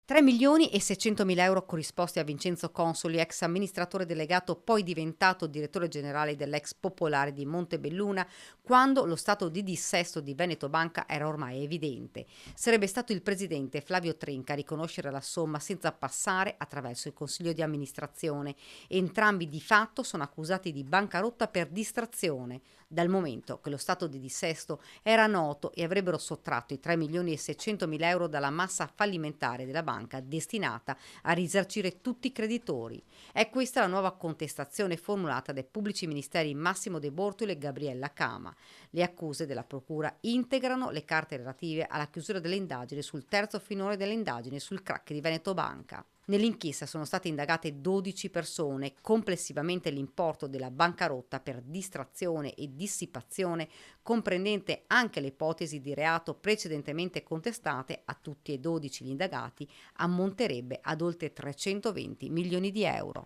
3 milioni e 600 mila euro corrisposti a Vincenzo Consoli, ex amministratore delegato, poi diventato direttore generale dell'ex Popolare di Montebelluna, quando lo stato di dissesto di Veneto Banca era ormai evidente. Sarebbe stato il presidente Flavio Trinca a riconoscere la somma senza passare attraverso il consiglio di amministrazione. Entrambi di fatto sono accusati di bancarotta per distrazione, dal momento che lo stato di dissesto era noto e avrebbero sottratto i 3 milioni e 600 mila euro dalla massa fallimentare della banca destinata a risarcire tutti i creditori. È questa la nuova contestazione formulata dai pubblici ministeri Massimo De Bortoli e Gabriella Cama. Le accuse della procura integrano le carte relative alla chiusura delle indagini sul terzo filone delle indagini sul crack di Veneto Banca. Nell'inchiesta sono state indagate 12 persone, complessivamente l'importo della bancarotta per distrazione e dissipazione, comprendente anche le ipotesi di reato precedentemente contestate a tutti e 12 gli indagati, ammonterebbe ad oltre 320 milioni di euro.